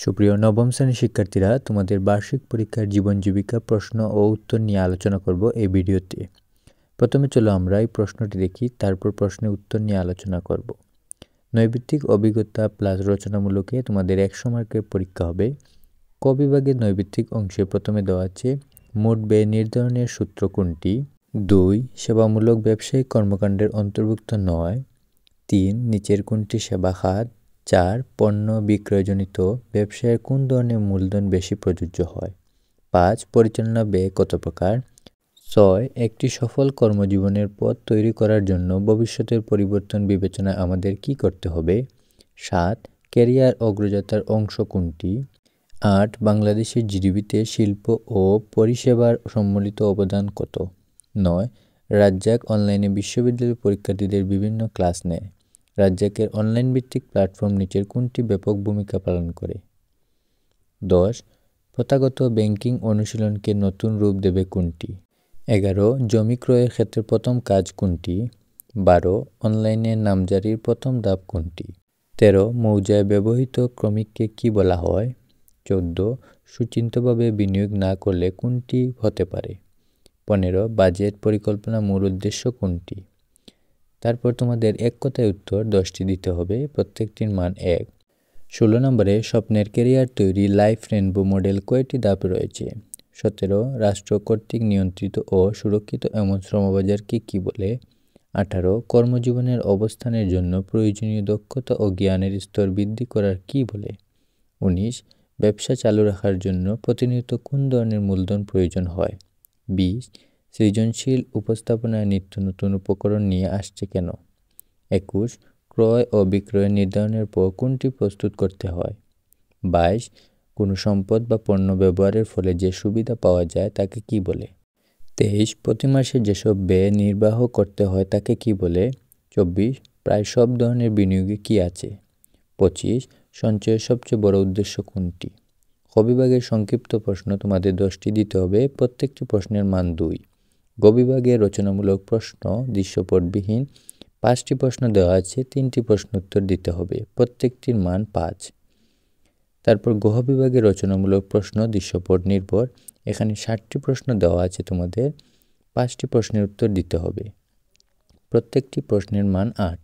সুপ্রিয় নবম শ্রেণীর শিক্ষার্থীরা, তোমাদের বার্ষিক পরীক্ষার জীবন জীবিকা প্রশ্ন ও উত্তর নিয়ে আলোচনা করব এই ভিডিওতে। প্রথমে চলো আমরা এই প্রশ্নটি দেখি, তারপর প্রশ্নের উত্তর নিয়ে আলোচনা করব। নৈবিত্তিক অভিজ্ঞতা প্লাস রচনামূলকে তোমাদের 100 মার্কের পরীক্ষা হবে। ক বিভাগের নৈবিত্তিক অংশে প্রথমে দেওয়া আছে মোট ব্যয় নির্ধারণের সূত্র কোনটি। 2. সেবামূলক ব্যবসায়িক কর্মকাণ্ডের অন্তর্ভুক্ত নয়। 3. নিচের কোনটি সেবা খাত। 4. পণ্য বিক্রয়জনিত ব্যবসায়ের কোন ধরনের মূলধন বেশি প্রযোজ্য হয়। 5. পরিচালনা ব্যয় কত প্রকার। 6. একটি সফল কর্মজীবনের পথ তৈরি করার জন্য ভবিষ্যতের পরিবর্তন বিবেচনায় আমাদের কি করতে হবে। 7. ক্যারিয়ার অগ্রযাত্রার অংশ কোনটি। 8. বাংলাদেশের জিডিপিতে শিল্প ও পরিষেবার সম্মিলিত অবদান কত। 9. রাজ্জাক অনলাইনে বিশ্ববিদ্যালয় পরীক্ষার্থীদের বিভিন্ন ক্লাস নেয়। রাজ্জাকের অনলাইন ভিত্তিক প্ল্যাটফর্ম নিচের কোনটি ব্যাপক ভূমিকা পালন করে। 10. প্রথাগত ব্যাংকিং অনুশীলনকে নতুন রূপ দেবে কোনটি। 11. জমি ক্রয়ের ক্ষেত্রে প্রথম কাজ কোনটি। 12. অনলাইনে নামজারির প্রথম ধাপ কোনটি। 13. মৌজায় ব্যবহৃত ক্রমিককে কি বলা হয়। 14. সুচিন্তিতভাবে বিনিয়োগ না করলে কোনটি হতে পারে। 15. বাজেট পরিকল্পনা মূল উদ্দেশ্য কোনটি। তারপর তোমাদের এক কথায় উত্তর 10টি দিতে হবে, প্রত্যেকটির মান 1। 16 নম্বরে স্বপ্নের ক্যারিয়ার তৈরি লাইফ রেনবো মডেল কয়টি ধাপে রয়েছে। 17. রাষ্ট্র কর্তৃক নিয়ন্ত্রিত ও সুরক্ষিত এমন শ্রমবাজারকে কি বলে। 18. কর্মজীবনের অবস্থানের জন্য প্রয়োজনীয় দক্ষতা ও জ্ঞানের স্তর বৃদ্ধি করার কি বলে। 19. ব্যবসা চালু রাখার জন্য প্রতিনিয়ত কোন ধরনের মূলধন প্রয়োজন হয়। 20. সৃজনশীল উপস্থাপনায় নিত্য নতুন উপকরণ নিয়ে আসছে কেন। 21. ক্রয় ও বিক্রয় নির্ধারণের পর কোনটি প্রস্তুত করতে হয়। 22. কোনো সম্পদ বা পণ্য ব্যবহারের ফলে যে সুবিধা পাওয়া যায় তাকে কি বলে। 23. প্রতি মাসে যেসব ব্যয় নির্বাহ করতে হয় তাকে কি বলে। 24. প্রায় সব ধরনের বিনিয়োগে কি আছে। 25. সঞ্চয়ের সবচেয়ে বড় উদ্দেশ্য কোনটি। খ বিভাগের সংক্ষিপ্ত প্রশ্ন তোমাদের 10টি দিতে হবে, প্রত্যেকটি প্রশ্নের মান 2। গ বিভাগের রচনামূলক প্রশ্ন দৃশ্যপটবিহীন 5টি প্রশ্ন দেওয়া আছে, 3টি প্রশ্ন উত্তর দিতে হবে, প্রত্যেকটির মান 5। তারপর গ বিভাগের রচনামূলক প্রশ্ন দৃশ্যপট নির্ভর, এখানে 60টি প্রশ্ন দেওয়া আছে, তোমাদের 5টি প্রশ্নের উত্তর দিতে হবে, প্রত্যেকটি প্রশ্নের মান 8।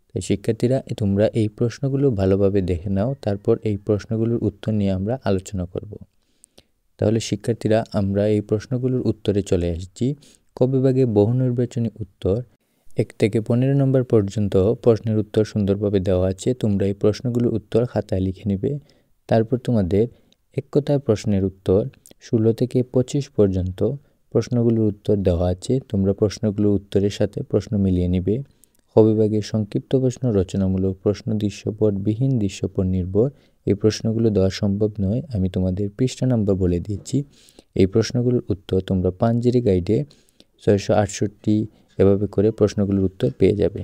তাই শিক্ষার্থীরা, তোমরা এই প্রশ্নগুলো ভালোভাবে দেখে নাও, তারপর এই প্রশ্নগুলোর উত্তর নিয়ে আমরা আলোচনা করব। তাহলে শিক্ষার্থীরা, আমরা এই প্রশ্নগুলোর উত্তরে চলে এসেছি। ক বিভাগে বহু নির্বাচনী উত্তর 1 থেকে 15 নম্বর পর্যন্ত প্রশ্নের উত্তর সুন্দরভাবে দেওয়া আছে। তোমরা এই প্রশ্নগুলোর উত্তর খাতায় লিখে নেবে। তারপর তোমাদের এক কথায় প্রশ্নের উত্তর 16 থেকে 25 পর্যন্ত প্রশ্নগুলোর উত্তর দেওয়া আছে। তোমরা প্রশ্নগুলোর উত্তরের সাথে প্রশ্ন মিলিয়ে নিবে। খ বিভাগের সংক্ষিপ্ত প্রশ্ন রচনামূলক প্রশ্ন দৃশ্যপটবিহীন দৃশ্যপট নির্ভর, এই প্রশ্নগুলো দেওয়া সম্ভব নয়, আমি তোমাদের পৃষ্ঠা নাম্বার বলে দিচ্ছি। এই প্রশ্নগুলোর উত্তর তোমরা পাঞ্জেরি গাইডে 668 এভাবে করে প্রশ্নগুলোর উত্তর পেয়ে যাবে।